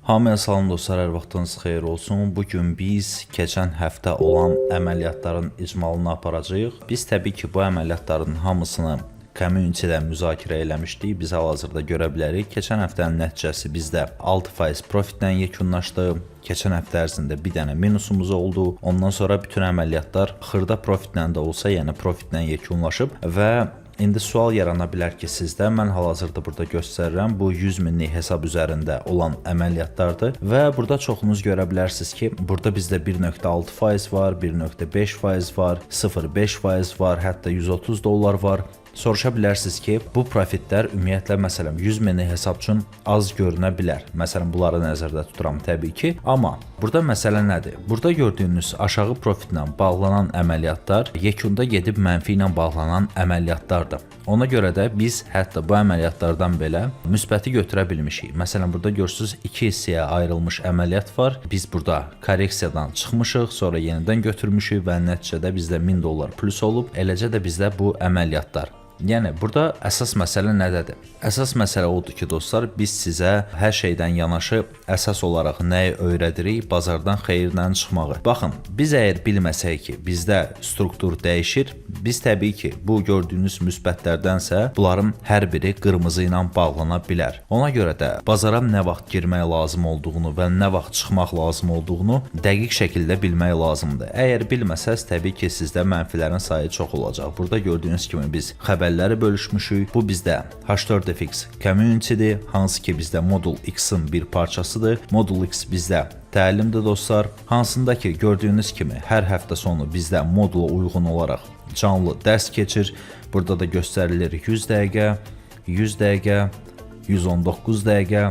Hamıya salam dostlar, hər vaxtınız xeyir olsun. Bugün biz keçən həftə olan əməliyyatların icmalını aparacağıq. Biz təbii ki, bu əməliyyatların hamısını community-də müzakirə eləmişdik. Biz hal-hazırda görə bilərik. Keçən həftənin nəticəsi bizdə 6% profitlə yekunlaşdı. Keçən həftə ərzində bir dənə minusumuz oldu. Ondan sonra bütün əməliyyatlar xırda profitlə də olsa, yəni profitlə yekunlaşıb və İndi sual yarana bilər ki, sizdə mən hal-hazırda burada göstərirəm. Bu 100 minlik hesab üzərində olan əməliyyatlardır və burada çoxunuz görə bilərsiniz ki, burada bizdə 1.6% var, 1.5% var, 0.5% var, hətta 130 dollar var. Soruşa bilərsiniz ki, bu profitlər ümumiyyətlə məsələn 100 minlik hesab üçün az görünə bilər. Məsələn, bunları nəzərdə tuturam təbii ki. Amma burada məsələ nədir? Burada gördüyünüz aşağı profitlə bağlanan əməliyyatlar yekunda gedib mənfi ilə bağlanan əməliyyatlardır. Ona görə də biz hətta bu əməliyyatlardan belə müsbəti götürə bilmişik. Məsələn, burada görürsünüz 2 hissəyə ayrılmış əməliyyat var. Biz burada korreksiyadan çıxmışıq, sonra yenidən götürmüşük və nəticədə bizdə 1000 dollar plus olub. Eləcə də bizdə bu əməliyyatlar. Yəni, burada əsas məsələ nədədir? Əsas məsələ odur ki, dostlar, biz sizə hər şeydən yanaşı əsas olaraq nəyi öyrədirik? Bazardan xeyirlə çıxmağı. Baxın, biz əgər bilməsək ki, bizdə struktur dəyişir, biz təbii ki, bu gördüyünüz müsbətlərdənsə bunların hər biri qırmızı ilə bağlana bilər. Ona görə də bazara nə vaxt girmək lazım olduğunu və nə vaxt çıxmaq lazım olduğunu dəqiq şəkildə bilmək lazımdır. Əgər bilməsəz, təbii ki, sizdə mənfilərin sayı çox olacaq. Burada gördüyünüz kimi biz xəbərləri bölüşmüşük. Bu bizdə H4FX community-dir, hansı ki bizdə Modul X-in bir parçasıdır. Modul X bizdə təlimdir dostlar. Hansında ki gördüyünüz kimi hər həftə sonu bizdə modula uyğun olaraq canlı dərs keçir. Burada da göstərilir 100 dəqiqə, 100 dəqiqə, 119 dəqiqə.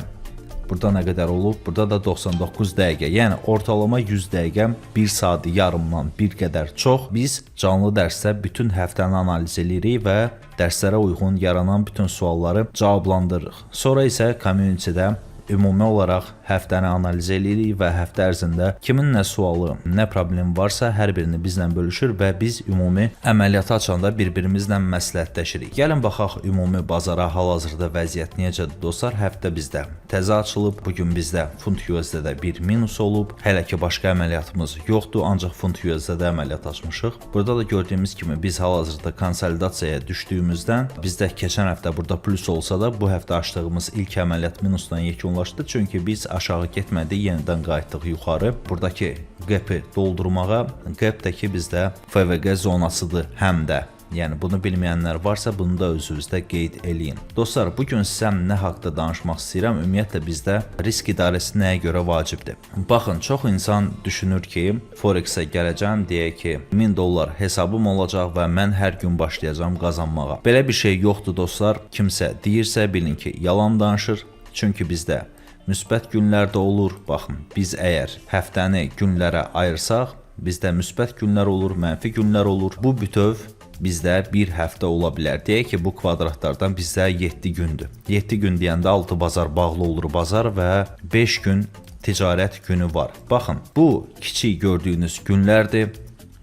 Burada nə qədər olub? Burada da 99 dəqiqə. Yəni ortalama 100 dəqiqə 1 saat yarımdan bir qədər çox. Biz canlı dərsdə bütün həftəni analiz edirik və dərslərə uyğun yaranan bütün sualları cavablandırırıq. Sonra isə community-də ümumi olaraq həftəni analiz edirik və həftə ərzində kimin nə sualı, nə problemi varsa hər birini bizlə bölüşür və biz ümumi əməliyyatı açanda bir-birimizlə məsləhətləşirik. Gəlin baxaq ümumi bazara hal-hazırda vəziyyət necədir dostlar? Həftə bizdə təzə açılıb. Bugün bizdə funt USD-də bir minus olub. Hələ ki başqa əməliyyatımız yoxdur, ancaq funt USD-də əməliyyat açmışıq. Burada da gördüyümüz kimi biz hal-hazırda konsolidasiyaya düşdüyümüzdən bizdə keçən həftə burada plus olsa da bu həftə açdığımız ilk əməliyyat minusdan yekunlaşdı. Çünki biz aşağı getmədik, yenidən qayıtdıq yuxarı. Buradakı qepi doldurmağa, qep də ki bizdə FVG zonasıdır həm də. Yəni bunu bilməyənlər varsa bunu da özünüzdə qeyd eləyin. Dostlar, bugün sizə nə haqqda danışmaq istəyirəm? Ümumiyyətlə bizdə risk idarəsi nəyə görə vacibdir? Baxın, çox insan düşünür ki, Forex-ə gələcəm, deyək ki, 1000 dollar hesabım olacaq və mən hər gün başlayacağam qazanmağa. Belə bir şey yoxdur dostlar. Kimsə deyirsə bilin ki, yalan danışır. Çünki bizdə müsbət günlərdə olur. Baxın, biz əgər həftəni günlərə ayırsaq, bizdə müsbət günlər olur, mənfi günlər olur. Bu bütöv bizdə bir həftə ola bilər. Deyək ki, bu kvadratlardan bizdə 7 gündür. 7 gün deyəndə 6 bazar bağlı olur bazar və 5 gün ticarət günü var. Baxın, bu kiçik gördüyünüz günlərdir.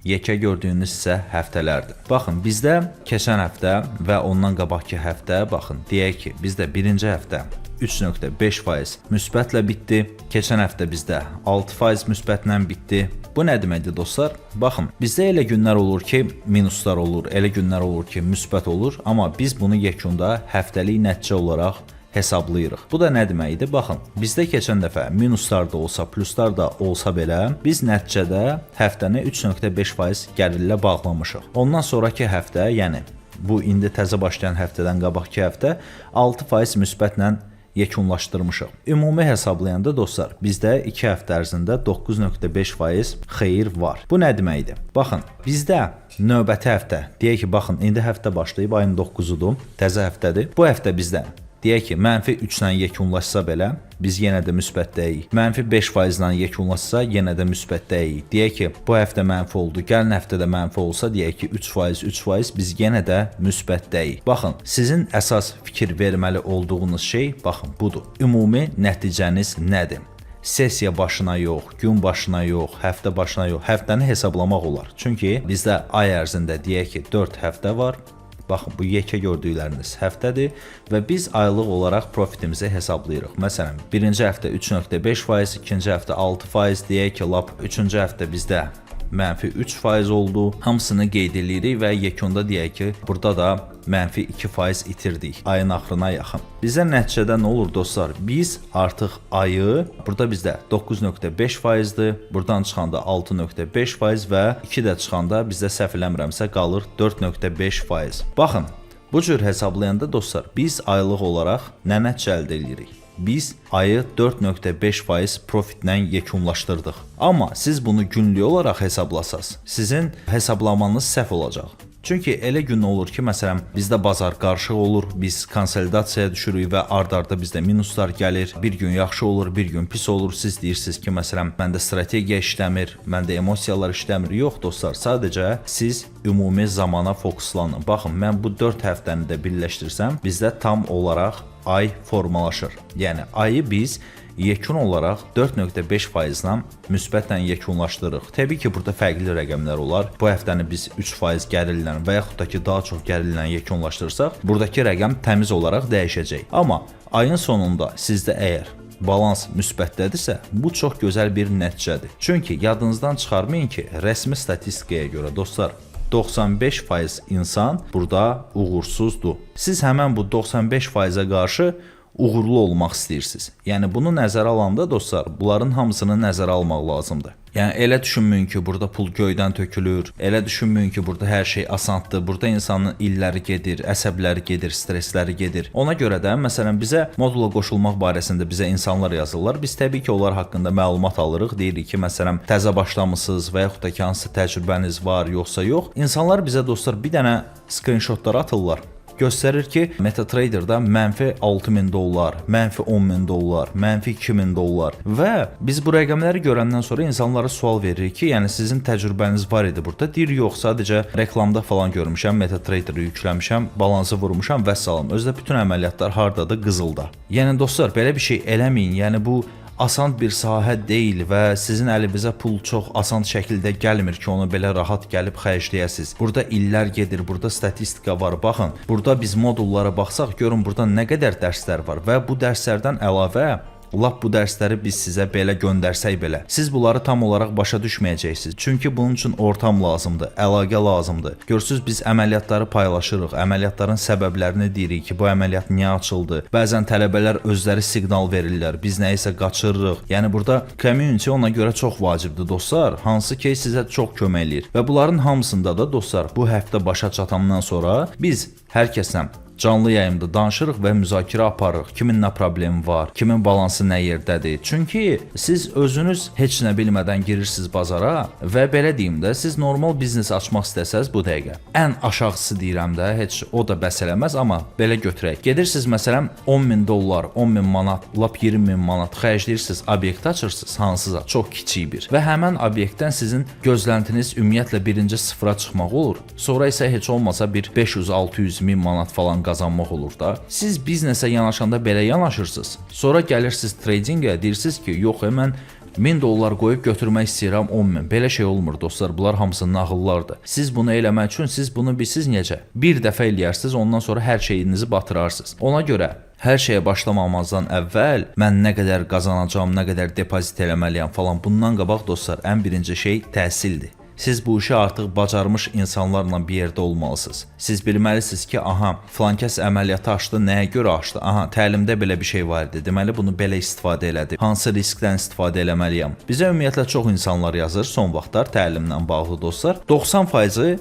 Yekə gördüyünüz isə həftələrdir. Baxın, bizdə keçən həftə və ondan qabaqki həftə, baxın, deyək ki, bizdə birinci həftə 3.5% müsbətlə bitdi. Keçən həftə bizdə 6% müsbətlə bitdi. Bu nə deməkdir dostlar? Baxın, bizdə elə günlər olur ki, minuslar olur, elə günlər olur ki, müsbət olur, amma biz bunu yekunda həftəlik nəticə olaraq hesablayırıq. Bu da nə deməkdir? Baxın, bizdə keçən dəfə minuslar da olsa, pluslar da olsa belə, biz nəticədə həftəni 3.5% gəlirlə bağlamışıq. Ondan sonraki həftə, yəni bu indi təzə başlayan həftədən qabaqki həftə 6% müsbətlə yekunlaşdırmışıq. Ümumi hesablayanda dostlar, bizdə 2 həftə ərzində 9.5% xeyir var. Bu nə deməkdir? Baxın, bizdə növbəti həftə, deyək ki, baxın, indi həftə başlayıb, ayın 9-udur, təzə həftədir. Bu həftə bizdə deyək ki, mənfi 3-lə yekunlaşsa belə, biz yenə də müsbətdəyik. Mənfi 5%-lə yekunlaşsa, yenə də müsbətdəyik. Deyək ki, bu həftə mənfi oldu, gəlin həftədə mənfi olsa, deyək ki, 3%, biz yenə də müsbətdəyik. Baxın, sizin əsas fikir verməli olduğunuz şey, baxın, budur. Ümumi nəticəniz nədir? Sessiya başına yox, gün başına yox, həftə başına yox, həftəni hesablamaq olar. Çünki bizdə ay ərzində deyək ki, 4 həftə var. Baxın, bu yekə gördükləriniz həftədir və biz aylıq olaraq profitimizi hesablayırıq. Məsələn, birinci həftə 3.5%, ikinci həftə 6%, deyək ki, lap üçüncü həftə bizdə -3% oldu. Hamısını qeyd edirik və yekunda deyək ki, burada da -2% itirdik ayın axırına yaxın. Bizdə nəticədə nə olur dostlar? Biz artıq ayı, burada bizdə 9.5%-dir, buradan çıxanda 6.5% və 2 də çıxanda bizdə səhv eləmirəmsə qalır 4.5%. Baxın, bu cür hesablayanda dostlar, biz aylıq olaraq nə nəticə əldə edirik? Biz ayı 4.5% profitlə yekunlaşdırdıq. Amma siz bunu günlük olaraq hesablasaz, sizin hesablamanız səhv olacaq. Çünki elə gün olur ki, məsələn, bizdə bazar qarışıq olur, biz konsolidasiyaya düşürük və ard-arda bizdə minuslar gəlir. Bir gün yaxşı olur, bir gün pis olur. Siz deyirsiniz ki, məsələn, məndə strategiya işləmir, məndə emosiyalar işləmir. Yox dostlar, sadəcə siz ümumi zamana fokuslanın. Baxın, mən bu 4 həftəni də birləşdirsəm, bizdə tam olaraq ay formalaşır. Yəni ayı biz yekun olaraq 4.5%-la müsbətlə yekunlaşdırırıq. Təbii ki, burada fərqli rəqəmlər olar. Bu həftəni biz 3% gəlirlə və yaxud da ki, daha çox gəlirlə yekunlaşdırsaq, buradakı rəqəm təmiz olaraq dəyişəcək. Amma ayın sonunda sizdə əgər balans müsbətdədirsə, bu çox gözəl bir nəticədir. Çünki yadınızdan çıxarmayın ki, rəsmi statistikaya görə dostlar, 95% insan burada uğursuzdur. Siz həmən bu 95%-ə qarşı uğurlu olmaq istəyirsiniz. Yəni bunu nəzərə alanda dostlar, bunların hamısını nəzərə almaq lazımdır. Yəni elə düşünməyin ki, burada pul göydən tökülür. Elə düşünməyin ki, burada hər şey asandır. Burada insanın illəri gedir, əsəbləri gedir, stressləri gedir. Ona görə də məsələn bizə modula qoşulmaq barəsində bizə insanlar yazırlar. Biz təbii ki, onlar haqqında məlumat alırıq. Deyirik ki, məsələn, təzə başlamısınız və yaxud da ki, hansı təcrübəniz var, yoxsa yox. İnsanlar bizə dostlar bir dənə screenshotlar atırlar. Göstərir ki, MetaTrader-da -$6.000, -$10.000, -$2.000 və biz bu rəqəmləri görəndən sonra insanlara sual veririk ki, yəni sizin təcrübəniz var idi burada. Deyir, yox, sadəcə reklamda falan görmüşəm, MetaTrader-ı yükləmişəm, balansı vurmuşam və salam. Özdə bütün əməliyyatlar hardadır? Qızılda. Yəni dostlar, belə bir şey eləməyin. Yəni bu asan bir sahə deyil və sizin əlinizə pul çox asan şəkildə gəlmir ki, onu belə rahat gəlib xərcləyəsiniz. Burada illər gedir, burada statistika var. Baxın, burada biz modullara baxsaq, görün burada nə qədər dərslər var və bu dərslərdən əlavə lap bu dərsləri biz sizə belə göndərsək belə, siz bunları tam olaraq başa düşməyəcəksiniz. Çünki bunun üçün ortam lazımdır, əlaqə lazımdır. Görürsüz, biz əməliyyatları paylaşırıq, əməliyyatların səbəblərini deyirik ki, bu əməliyyat niyə açıldı. Bəzən tələbələr özləri siqnal verirlər, biz nəyisə qaçırırıq. Yəni burada community ona görə çox vacibdir dostlar, hansı ki sizə çox kömək eləyir. Və bunların hamısında da dostlar, bu həftə başa çatandan sonra biz hər kəslə canlı yayımda danışırıq və müzakirə aparırıq. Kimin nə problemi var, kimin balansı nə yerdədir. Çünki siz özünüz heç nə bilmədən girirsiniz bazara və belə deyim də, siz normal biznes açmaq istəsəz bu dəqiqə. Ən aşağısı deyirəm də, heç o da bəs eləməz, amma belə götürək. Gedirsiniz məsələn $10.000, 10.000 manat, lap 20.000 manat xərcləyirsiniz, obyekt açırsınız hansısa, çox kiçik bir. Və həmən obyektdən sizin gözləntiniz ümumiyyətlə birinci sıfıra çıxmaq olur. Sonra isə heç olmasa bir 500-600 min manat falan qazanmaq olur da. Siz biznesə yanaşanda belə yanaşırsınız. Sonra gəlirsiniz tradingə, deyirsiniz ki, yox, mən $1000 qoyub götürmək istəyirəm 10.000. Belə şey olmur dostlar. Bunlar hamısı nağıllardır. Siz bunu eləmək üçün siz bunu bilsiz necə? Bir dəfə eləyərsiniz, ondan sonra hər şeyinizi batırarsınız. Ona görə hər şeyə başlamamazdan əvvəl mən nə qədər qazanacağam, nə qədər depozit eləməliyəm falan, bundan qabaq dostlar, ən birinci şey təhsildir. Siz bu işi artıq bacarmış insanlarla bir yerdə olmalısınız. Siz bilməlisiniz ki, aha, filankəs əməliyyatı açdı, nəyə görə açdı? Aha, təlimdə belə bir şey var idi. Deməli bunu belə istifadə elədi. Hansı riskdən istifadə eləməliyəm? Bizə ümumiyyətlə çox insanlar yazır son vaxtlar təlimlə bağlı dostlar. 90%-i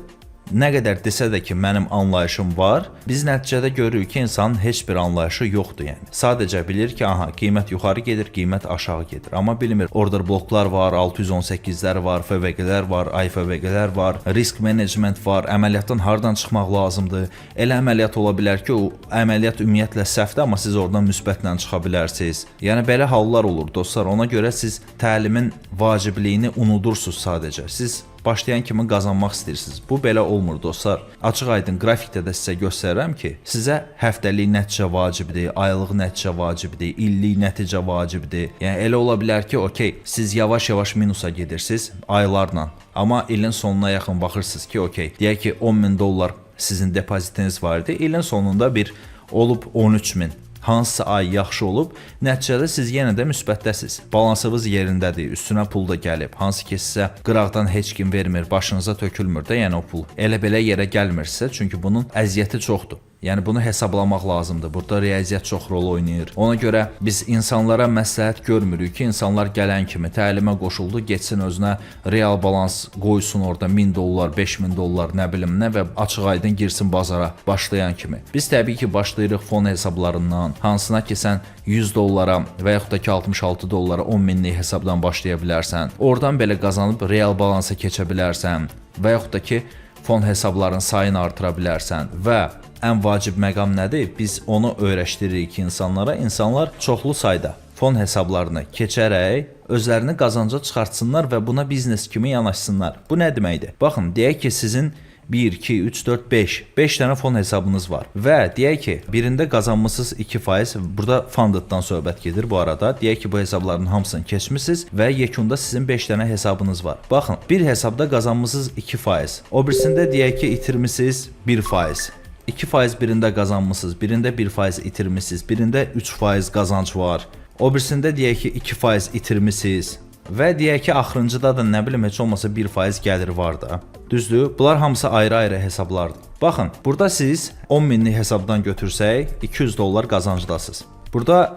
nə qədər desə də ki, mənim anlayışım var, biz nəticədə görürük ki, insanın heç bir anlayışı yoxdur yəni. Sadəcə bilir ki, aha, qiymət yuxarı gedir, qiymət aşağı gedir. Amma bilmir, order bloklar var, 618-lər var, FVG-lər var, IFVG-lər var, risk management var, əməliyyatdan hardan çıxmaq lazımdır. Elə əməliyyat ola bilər ki, o əməliyyat ümumiyyətlə səhvdir, amma siz oradan müsbətlə çıxa bilərsiniz. Yəni belə hallar olur dostlar. Ona görə siz təlimin vacibliyini unudursunuz sadəcə. Siz başlayan kimi qazanmaq istəyirsiniz. Bu belə olmur dostlar. Açıq aydın qrafikdə də sizə göstərirəm ki, sizə həftəlik nəticə vacibdir, aylıq nəticə vacibdir, illik nəticə vacibdir. Yəni elə ola bilər ki, okey, siz yavaş-yavaş minusa gedirsiniz aylarla. Amma ilin sonuna yaxın baxırsınız ki, okey, deyək ki $10.000 sizin depozitiniz var idi. İlin sonunda bir olub 13.000. Hansısa ay yaxşı olub, nəticədə siz yenə də müsbətdəsiz. Balansınız yerindədir, üstünə pul da gəlib. Hansı ki sizə qıraqdan heç kim vermir, başınıza tökülmür də, yəni o pul elə belə yerə gəlmirsə, çünki bunun əziyyəti çoxdur. Yəni bunu hesablamaq lazımdır. Burada riyaziyyat çox rol oynayır. Ona görə biz insanlara məsləhət görmürük ki, insanlar gələn kimi təlimə qoşuldu, getsin özünə real balans qoysun orada $1000, $5000, nə bilim nə və açıq-aydın girsin bazara başlayan kimi. Biz təbii ki, başlayırıq fon hesablarından, hansına ki sən $100 və yaxud da ki $66 $10.000'lik hesabdan başlaya bilərsən. Oradan belə qazanıb real balansa keçə bilərsən və yaxud da ki fon hesablarının sayını artıra bilərsən və ən vacib məqam nədir? Biz onu öyrəşdiririk insanlara. İnsanlar çoxlu sayda fon hesablarını keçərək özlərini qazanca çıxartsınlar və buna biznes kimi yanaşsınlar. Bu nə deməkdir? Baxın, deyək ki sizin 1, 2, 3, 4, 5 dənə fon hesabınız var və deyək ki birində qazanmışsınız 2%, burada fundeddan söhbət gedir bu arada. Deyək ki bu hesabların hamısını keçmisiniz və yekunda sizin 5 dənə hesabınız var. Baxın, bir hesabda qazanmışsınız 2%, o birisində deyək ki itirmisiniz 1%. 2% birində qazanmışsınız, birində 1% itirmisiniz, birində 3% qazanc var. O birisində deyək ki 2% itirmisiniz və deyək ki axırıncıda da nə bilim heç olmasa 1% gəlir var da. Düzdür? Bunlar hamısı ayrı-ayrı hesablardır. Baxın, burada siz 10.000'lik hesabdan götürsək $200 qazancdasınız. Burada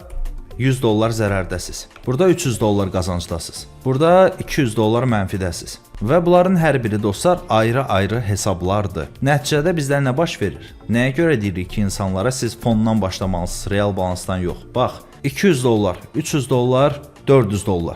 $100 zərərdəsiz. Burada $300 qazancdasınız. Burada $200 mənfidəsiz. Və bunların hər biri dostlar ayrı-ayrı hesablardır. Nəticədə bizdə nə baş verir? Nəyə görə deyirik ki, insanlara siz fondan başlamalısınız, real balansdan yox. Bax, $200, $300, $400.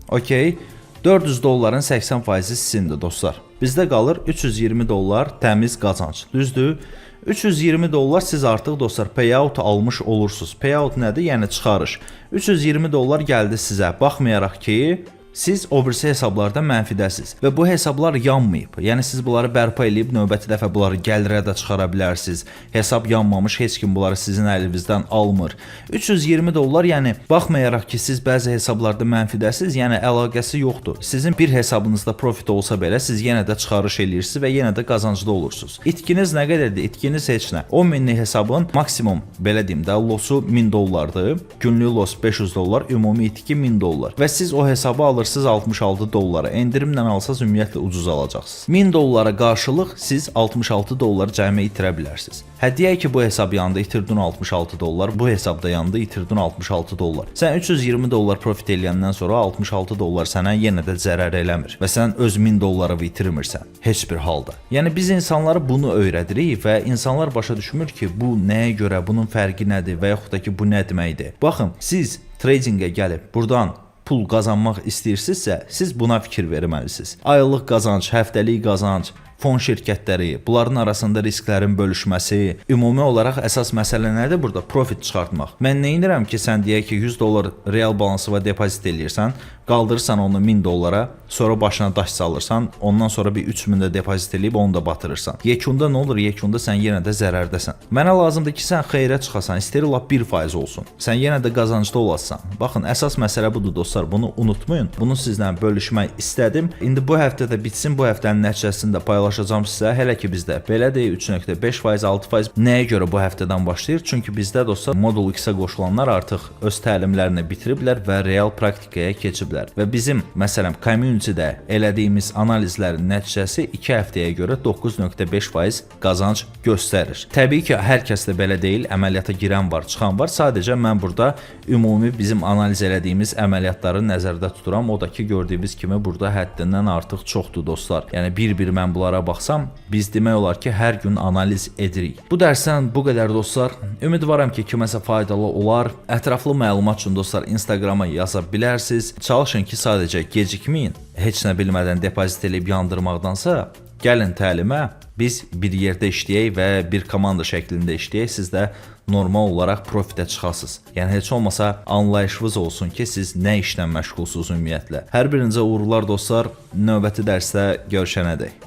Okey, $400'ın 80%-i sizindir dostlar. Bizdə qalır $320 təmiz qazanc. Düzdür? $320 siz artıq dostlar payout almış olursunuz. Payout nədir? Yəni çıxarış. $320 gəldi sizə. Baxmayaraq ki siz o birisi hesablarda mənfidəsiz və bu hesablar yanmayıb. Yəni siz bunları bərpa edib növbəti dəfə bunları gəlirə də çıxara bilərsiniz. Hesab yanmamış, heç kim bunları sizin əlinizdən almır. $320 yəni baxmayaraq ki siz bəzi hesablarda mənfidəsiz, yəni əlaqəsi yoxdur. Sizin bir hesabınızda profit olsa belə siz yenə də çıxarış edirsiniz və yenə də qazanclı olursunuz. İtkiniz nə qədərdir? İtkiniz heç nə. 10.000'lik hesabın maksimum belə deyim də losu $1000'dır. Günlük los $500, ümumi itki $1000 və siz o hesabı alırsınız $66. Endirimlə alsaz ümumiyyətlə ucuz alacaqsınız. $1000 qarşılıq siz $66 cəmi itirə bilərsiniz. Hə deyək ki bu hesab yanında itirdin $66, bu hesabda yanında itirdin $66. Sən $320 profit eləyəndən sonra $66 sənə yenə də zərər eləmir və sən öz $1000'ı itirmirsən heç bir halda. Yəni biz insanlara bunu öyrədirik və insanlar başa düşmür ki bu nəyə görə, bunun fərqi nədir və yaxud da ki bu nə deməkdir. Baxın, siz tradingə gəlib buradan pul qazanmaq istəyirsinizsə, siz buna fikir verməlisiniz. Aylıq qazanc, həftəlik qazanc, fon şirkətləri, bunların arasında risklərin bölüşməsi, ümumi olaraq əsas məsələ nədir burada? Profit çıxartmaq. Mən nə edirəm ki, sən deyək ki $100 real balansı və depozit eləyirsən, qaldırırsan onu $1000, sonra başına daş salırsan, ondan sonra bir 3000 də depozit eləyib onu da batırırsan. Yekunda nə olur? Yekunda sən yenə də zərərdəsən. Mənə lazımdır ki, sən xeyrə çıxasan, istəyir lap 1% olsun. Sən yenə də qazancda olasan. Baxın, əsas məsələ budur dostlar, bunu unutmayın. Bunu sizlə bölüşmək istədim. İndi bu həftə də bitsin, bu həftənin nəticəsini də paylaşacağım sizə. Hələ ki bizdə belədir, 3.5%, 6%. Nəyə görə bu həftədən başlayır? Çünki bizdə dostlar Modul X-ə qoşulanlar artıq öz təlimlərini bitiriblər və real praktikaya keçiblər. Və bizim məsələn community-də elədiyimiz analizlərin nəticəsi 2 həftəyə görə 9.5% qazanc göstərir. Təbii ki, hər kəs də belə deyil, əməliyyata girən var, çıxan var. Sadəcə mən burada ümumi bizim analiz elədiyimiz əməliyyatları nəzərdə tuturam. O da ki, gördüyünüz kimi burada həddindən artıq çoxdur dostlar. Yəni bir-bir mən bunlara baxsam, biz demək olar ki, hər gün analiz edirik. Bu dərsdən bu qədər dostlar. Ümidvaram ki, kiməsə faydalı olar. Ətraflı məlumat üçün dostlar Instagrama yaza bilərsiniz. Çalışın ki, sadəcə gecikməyin. Heç nə bilmədən depozit eləyib yandırmaqdansa, gəlin təlimə, biz bir yerdə işləyək və bir komanda şəklində işləyək, siz də normal olaraq profitə çıxasınız. Yəni heç olmasa anlayışınız olsun ki, siz nə işlə məşğulsunuz ümumiyyətlə. Hər birinizə uğurlar dostlar. Növbəti dərsdə görüşənədək.